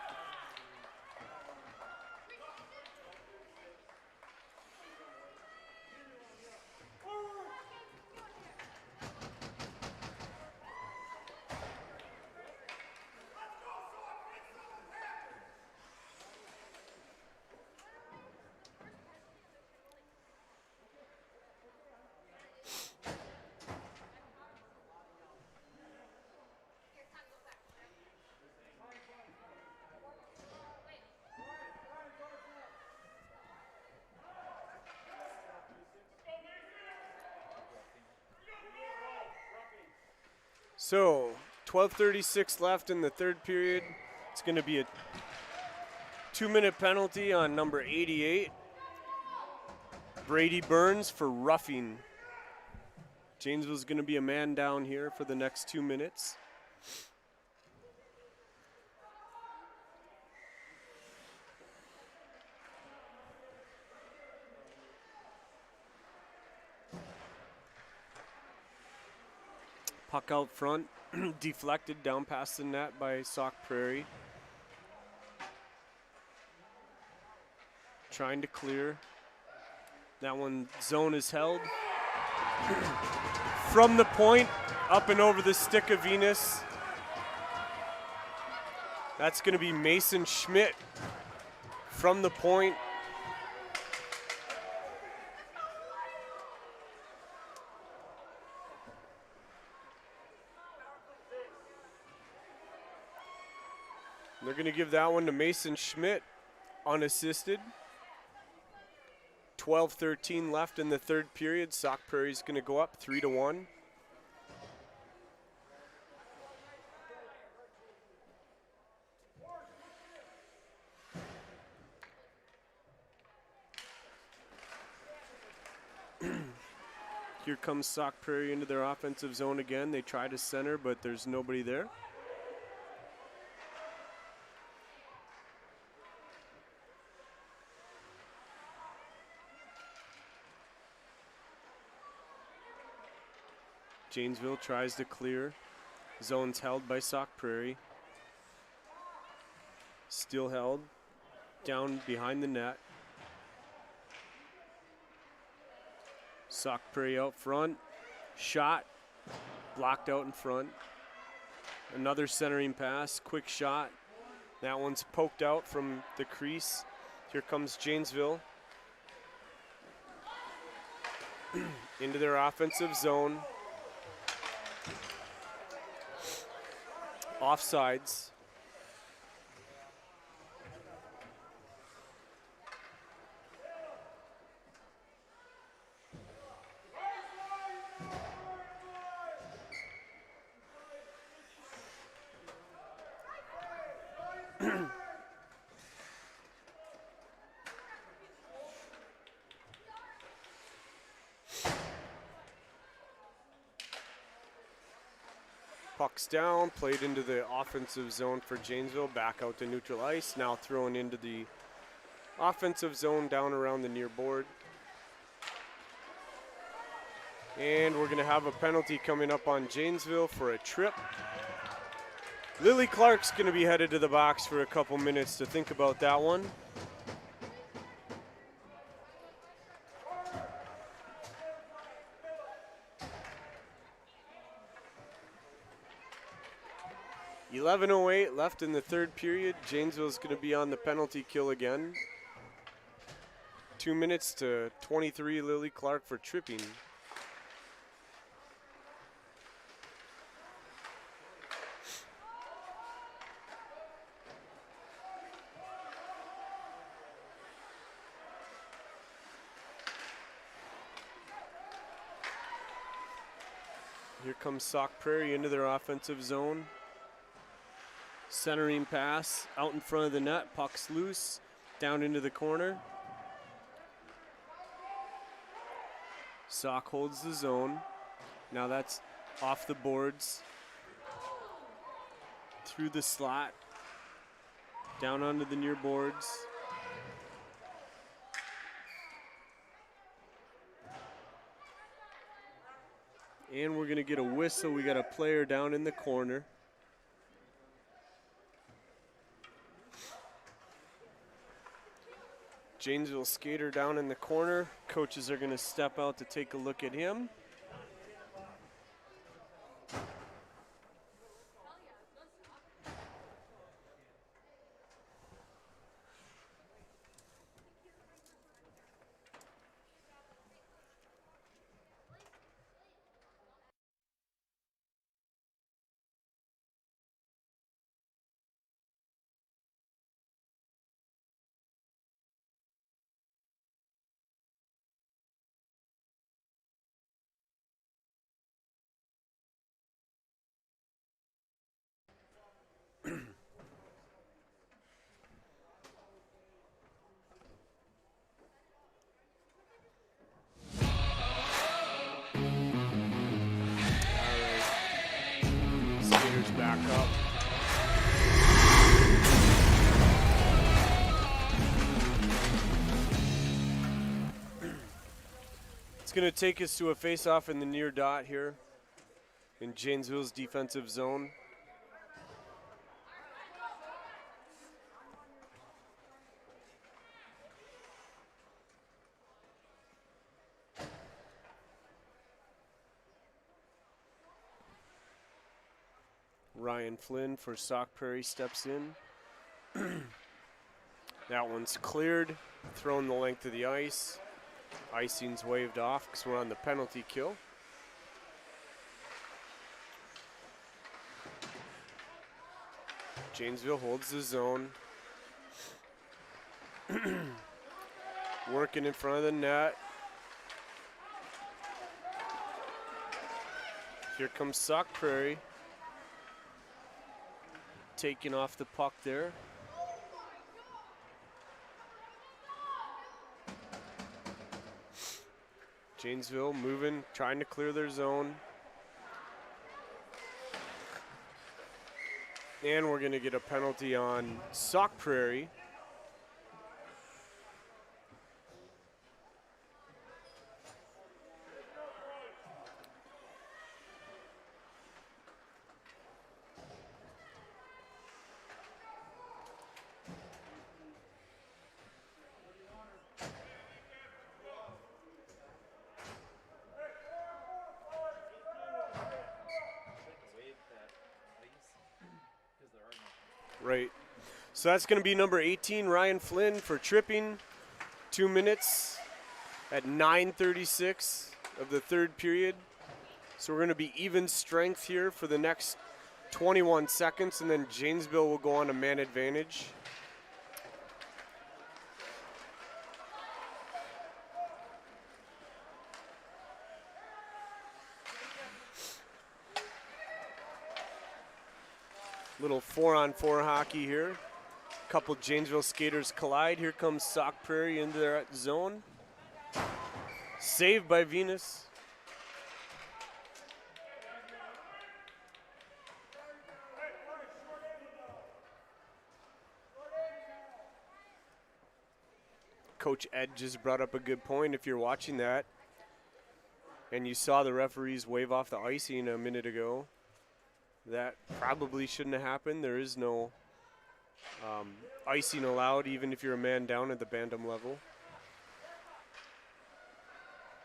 So, 12:36 left in the third period. It's going to be a 2-minute penalty on number 88, Brady Burns, for roughing. Janesville's going to be a man down here for the next 2 minutes. Puck out front, deflected down past the net by Sauk Prairie. Trying to clear. That one, zone is held. From the point, up and over the stick of Venus. That's going to be Mason Schmidt from the point. They're going to give that one to Mason Schmidt, unassisted. 12:13 left in the third period. Sauk Prairie's going to go up 3-1. Here comes Sauk Prairie into their offensive zone again. They try to center, but there's nobody there. Janesville tries to clear. Zone's held by Sauk Prairie. Still held. Down behind the net. Sauk Prairie out front. Shot. Blocked out in front. Another centering pass. Quick shot. That one's poked out from the crease. Here comes Janesville. Into their offensive zone. Offsides. Puck's down, played into the offensive zone for Janesville, back out to neutral ice. Now thrown into the offensive zone down around the near board. And we're gonna have a penalty coming up on Janesville for a trip. Lily Clark's gonna be headed to the box for a couple minutes to think about that one. .11:08 left in the third period. Janesville's gonna be on the penalty kill again. 2 minutes to 23, Lily Clark for tripping. Here comes Sauk Prairie into their offensive zone. Centering pass out in front of the net. Puck's loose, down into the corner. Sauk holds the zone. Now that's off the boards. Through the slot. Down onto the near boards. And we're gonna get a whistle. We got a player down in the corner. Janesville skater down in the corner. Coaches are gonna step out to take a look at him. Back up. It's going to take us to a face-off in the near dot here in Janesville's defensive zone. Ryan Flynn for Sauk Prairie steps in. That one's cleared, thrown the length of the ice. Icing's waved off because we're on the penalty kill. Janesville holds the zone. Working in front of the net. Here comes Sauk Prairie. Taking off the puck there. Janesville moving, trying to clear their zone. And we're going to get a penalty on Sauk Prairie. Right. So that's going to be number 18, Ryan Flynn, for tripping. 2 minutes at 9:36 of the third period. So we're going to be even strength here for the next 21 seconds, and then Janesville will go on to man advantage. Little 4-on-4 hockey here. Couple Janesville skaters collide. Here comes Sauk Prairie into their zone. Saved by Venus. Coach Ed just brought up a good point. If you're watching that and you saw the referees wave off the icing a minute ago, that probably shouldn't have happened. There is no icing allowed, even if you're a man down at the Bantam level.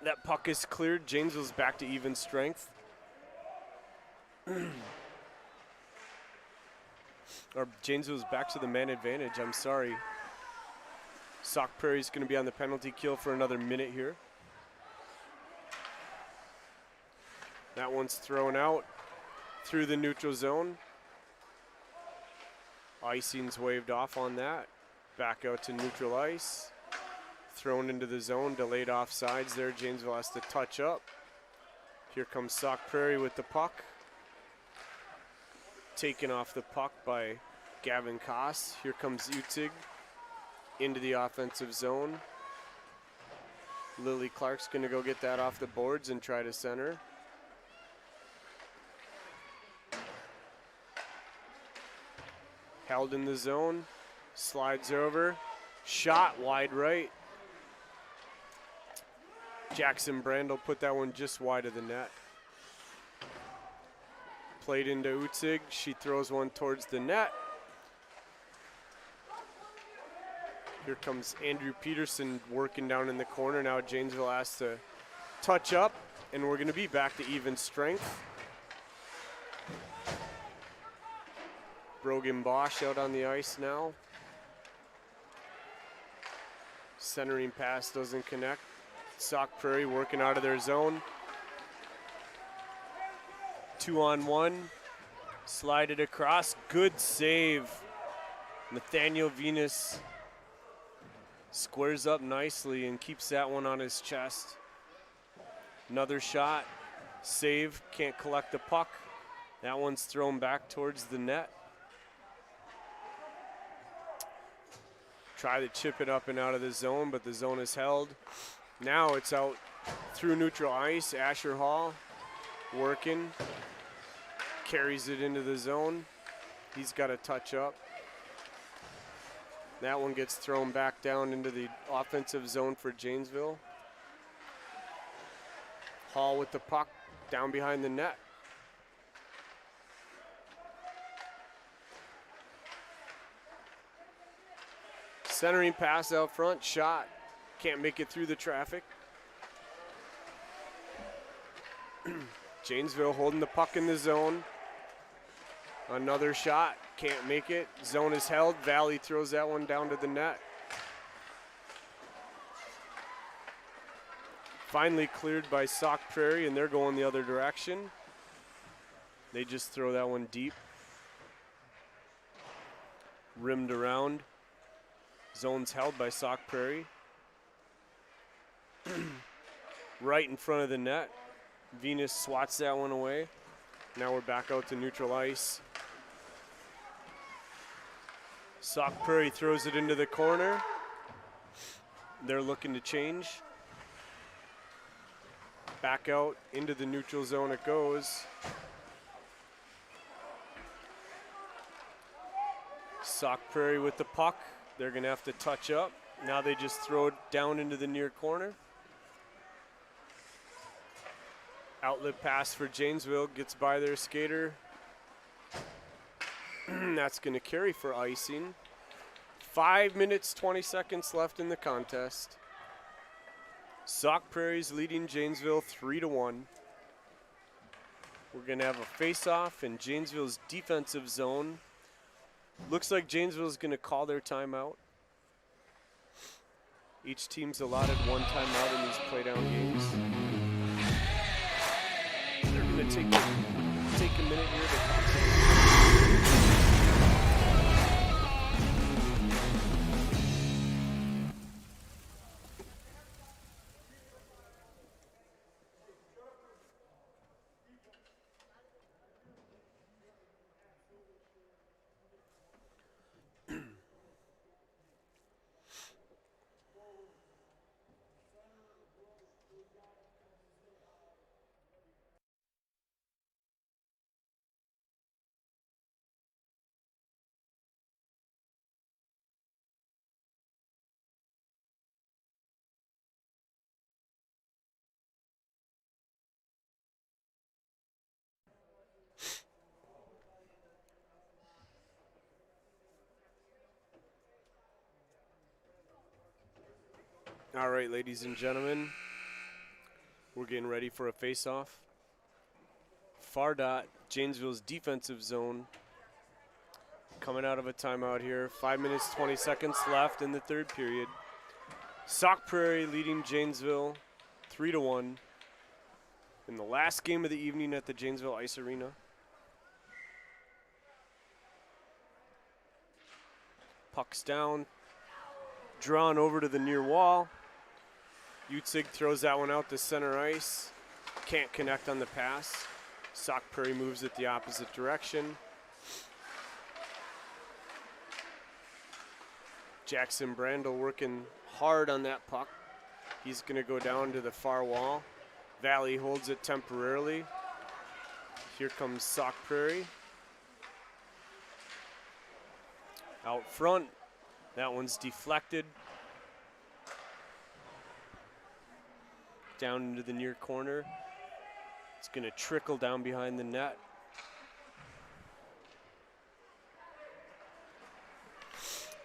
That puck is cleared. Janesville's back to even strength. Or Janesville's back to the man advantage, I'm sorry. Sauk Prairie's going to be on the penalty kill for another minute here. That one's thrown out through the neutral zone. Icing's waved off on that. Back out to neutral ice. Thrown into the zone, delayed offsides there. Janesville has to touch up. Here comes Sauk Prairie with the puck. Taken off the puck by Gavin Koss. Here comes Utzig into the offensive zone. Lily Clark's going to go get that off the boards and try to center. Held in the zone. Slides over. Shot wide right. Jackson Brandel put that one just wide of the net. Played into Utzig. She throws one towards the net. Here comes Andrew Peterson working down in the corner. Now Janesville has to touch up, and we're going to be back to even strength. Brogan Bosch out on the ice now. Centering pass doesn't connect. Sauk Prairie working out of their zone. 2-on-1. Slide it across. Good save. Nathaniel Venus squares up nicely and keeps that one on his chest. Another shot. Save. Can't collect the puck. That one's thrown back towards the net. Try to chip it up and out of the zone, but the zone is held. Now it's out through neutral ice. Asher Hall working. Carries it into the zone. He's got to touch up. That one gets thrown back down into the offensive zone for Janesville. Hall with the puck down behind the net. Centering pass out front, shot. Can't make it through the traffic. Janesville holding the puck in the zone. Another shot, can't make it. Zone is held. Valley throws that one down to the net. Finally cleared by Sauk Prairie, and they're going the other direction. They just throw that one deep. Rimmed around. Zone's held by Sauk Prairie. Right in front of the net. Venus swats that one away. Now we're back out to neutral ice. Sauk Prairie throws it into the corner. They're looking to change. Back out into the neutral zone it goes. Sauk Prairie with the puck. They're going to have to touch up. Now they just throw it down into the near corner. Outlet pass for Janesville, gets by their skater. That's going to carry for icing. 5 minutes, 20 seconds left in the contest. Sauk Prairie's leading Janesville 3-1. We're going to have a face-off in Janesville's defensive zone. Looks like Janesville's going to call their timeout. Each team's allotted one timeout in these playdown games. They're going to take a minute here to All right, ladies and gentlemen, we're getting ready for a face-off. Far dot, Janesville's defensive zone, coming out of a timeout here. 5 minutes, 20 seconds left in the third period. Sauk Prairie leading Janesville 3-1 in the last game of the evening at the Janesville Ice Arena. Puck's down, drawn over to the near wall. Utzig throws that one out to center ice. Can't connect on the pass. Sauk Prairie moves it the opposite direction. Jackson Brandel working hard on that puck. He's going to go down to the far wall. Valley holds it temporarily. Here comes Sauk Prairie. Out front, that one's deflected. Down into the near corner. It's going to trickle down behind the net.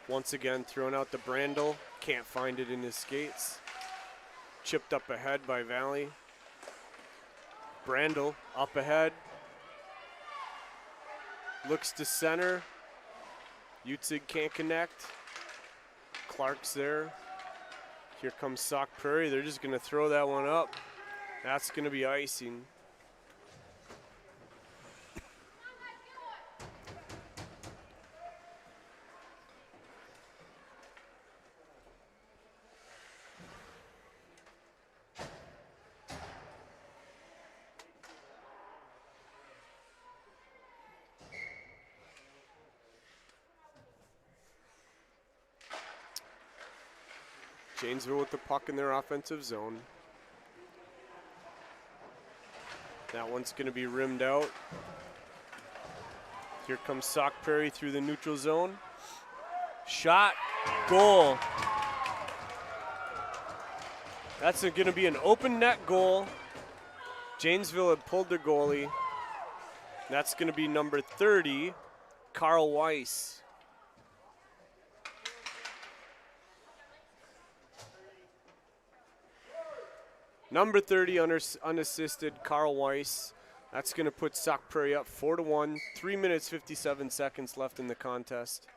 Once again, throwing out the Brandel. Can't find it in his skates. Chipped up ahead by Valley. Brandel up ahead. Looks to center. Utzig can't connect. Clark's there. Here comes Sauk Prairie. They're just going to throw that one up. That's going to be icing. Janesville with the puck in their offensive zone. That one's going to be rimmed out. Here comes Sauk Prairie through the neutral zone. Shot, goal. That's going to be an open net goal. Janesville had pulled their goalie. That's going to be number 30, Carl Weiss. Number 30, unassisted, Carl Weiss. That's going to put Sauk Prairie up 4-1. 3 minutes, 57 seconds left in the contest.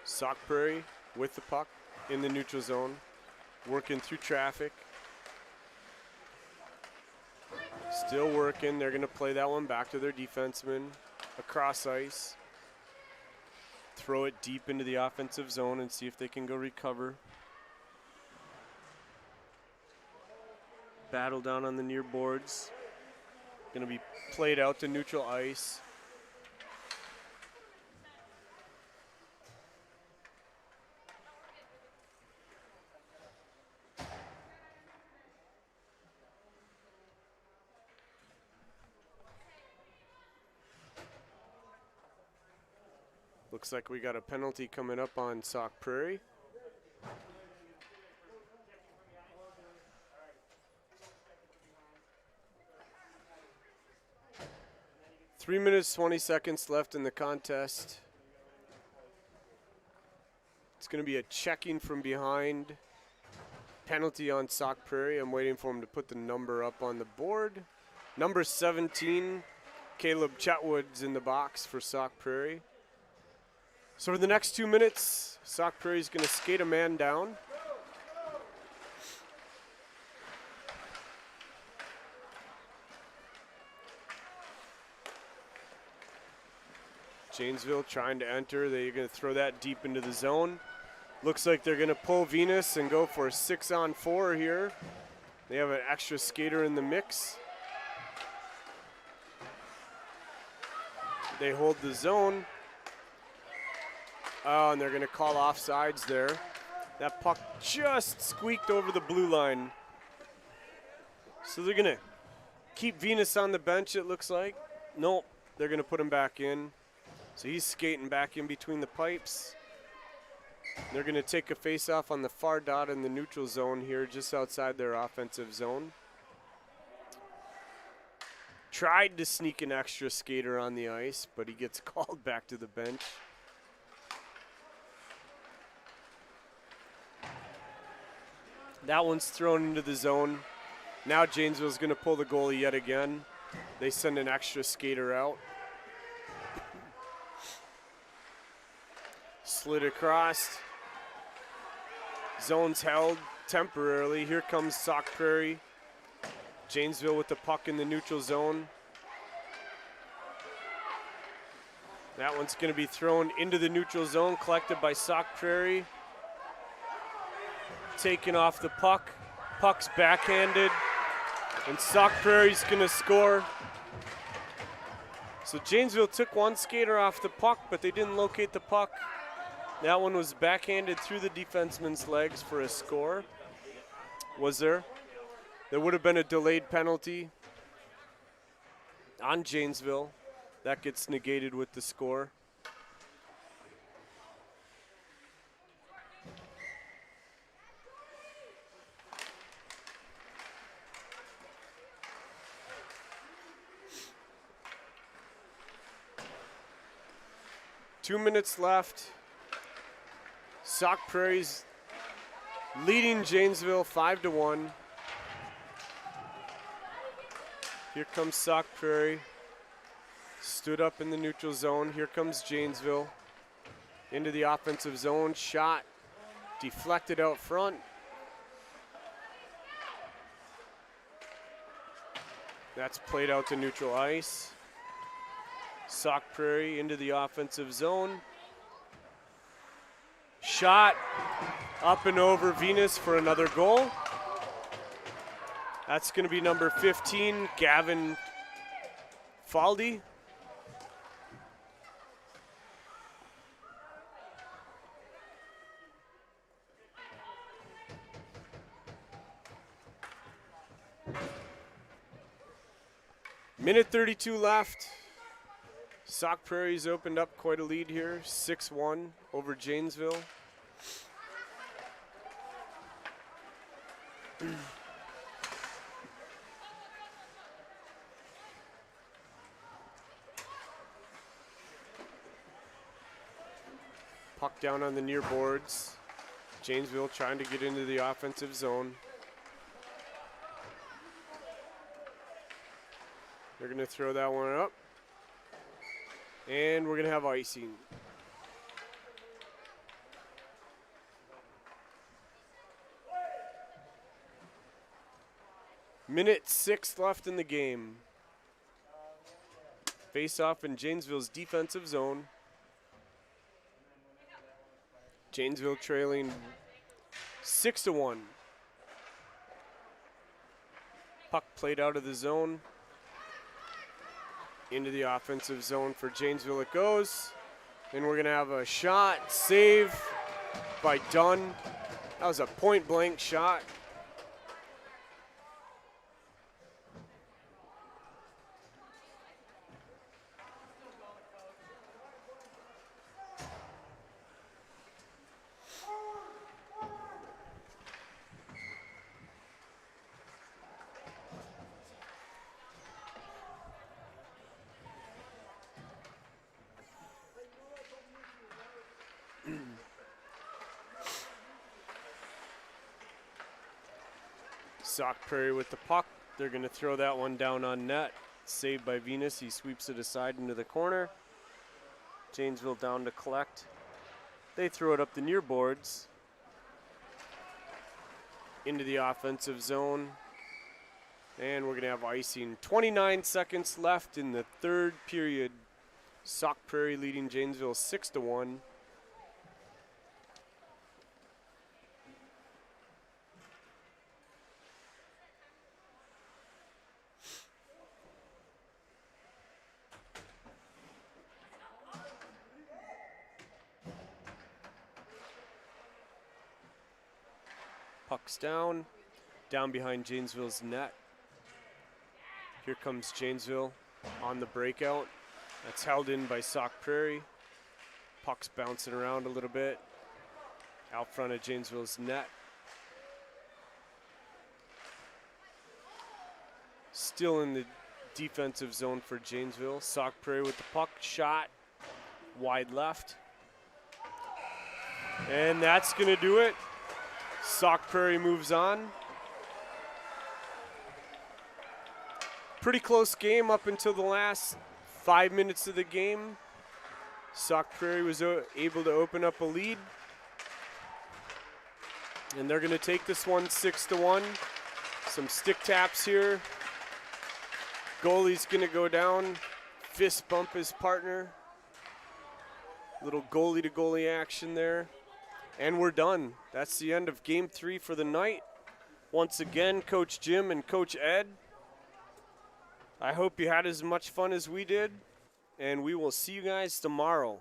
Sauk Prairie with the puck in the neutral zone, working through traffic. Still working. They're going to play that one back to their defenseman across ice. Throw it deep into the offensive zone and see if they can go recover. Battle down on the near boards. Going to be played out to neutral ice. Looks like we got a penalty coming up on Sauk Prairie. Three minutes, 20 seconds left in the contest. It's going to be a checking from behind. Penalty on Sauk Prairie. I'm waiting for him to put the number up on the board. Number 17, Caleb Chetwood's in the box for Sauk Prairie. So for the next 2 minutes, Sauk Prairie is going to skate a man down. Janesville trying to enter. They're going to throw that deep into the zone. Looks like they're going to pull Venus and go for a 6-on-4 here. They have an extra skater in the mix. They hold the zone. Oh, and they're going to call offsides there. That puck just squeaked over the blue line. So they're going to keep Venus on the bench, it looks like. Nope, they're going to put him back in. So he's skating back in between the pipes. They're going to take a face-off on the far dot in the neutral zone here, just outside their offensive zone. Tried to sneak an extra skater on the ice, but he gets called back to the bench. That one's thrown into the zone. Now Janesville's going to pull the goalie yet again. They send an extra skater out. Slid across. Zone's held temporarily. Here comes Sauk Prairie. Janesville with the puck in the neutral zone. That one's going to be thrown into the neutral zone, collected by Sauk Prairie. Taken off the puck. Puck's backhanded. And Sauk Prairie's going to score. So Janesville took one skater off the puck, but they didn't locate the puck. That one was backhanded through the defenseman's legs for a score. Was there? There would have been a delayed penalty on Janesville. That gets negated with the score. Two minutes left. Sauk Prairie's leading Janesville 5-1. Here comes Sauk Prairie. Stood up in the neutral zone. Here comes Janesville. Into the offensive zone. Shot deflected out front. That's played out to neutral ice. Sauk Prairie into the offensive zone. Shot up and over Venus for another goal. That's going to be number 15, Gavin Faldi. Minute 32 left. Sauk Prairie's opened up quite a lead here, 6-1 over Janesville. Puck down on the near boards. Janesville trying to get into the offensive zone. They're going to throw that one up. And we're going to have icing. Minute 6 left in the game. Face off in Janesville's defensive zone. Janesville trailing 6-1. Puck played out of the zone. Into the offensive zone for Janesville it goes. And we're going to have a shot, save by Dunn. That was a point blank shot. Sauk Prairie with the puck. They're going to throw that one down on net. Saved by Venus. He sweeps it aside into the corner. Janesville down to collect. They throw it up the near boards. Into the offensive zone. And we're going to have icing. 29 seconds left in the third period. Sauk Prairie leading Janesville 6-1. Puck's down behind Janesville's net. Here comes Janesville on the breakout. That's held in by Sauk Prairie. Puck's bouncing around a little bit. out front of Janesville's net. Still in the defensive zone for Janesville. Sauk Prairie with the puck, shot wide left. And that's gonna do it. Sauk Prairie moves on. Pretty close game up until the last 5 minutes of the game. Sauk Prairie was able to open up a lead. And they're gonna take this one 6-1. Some stick taps here. Goalie's gonna go down, fist bump his partner. Little goalie to goalie action there. And we're done. That's the end of game 3 for the night. Once again, Coach Jim and Coach Ed, I hope you had as much fun as we did, and we will see you guys tomorrow.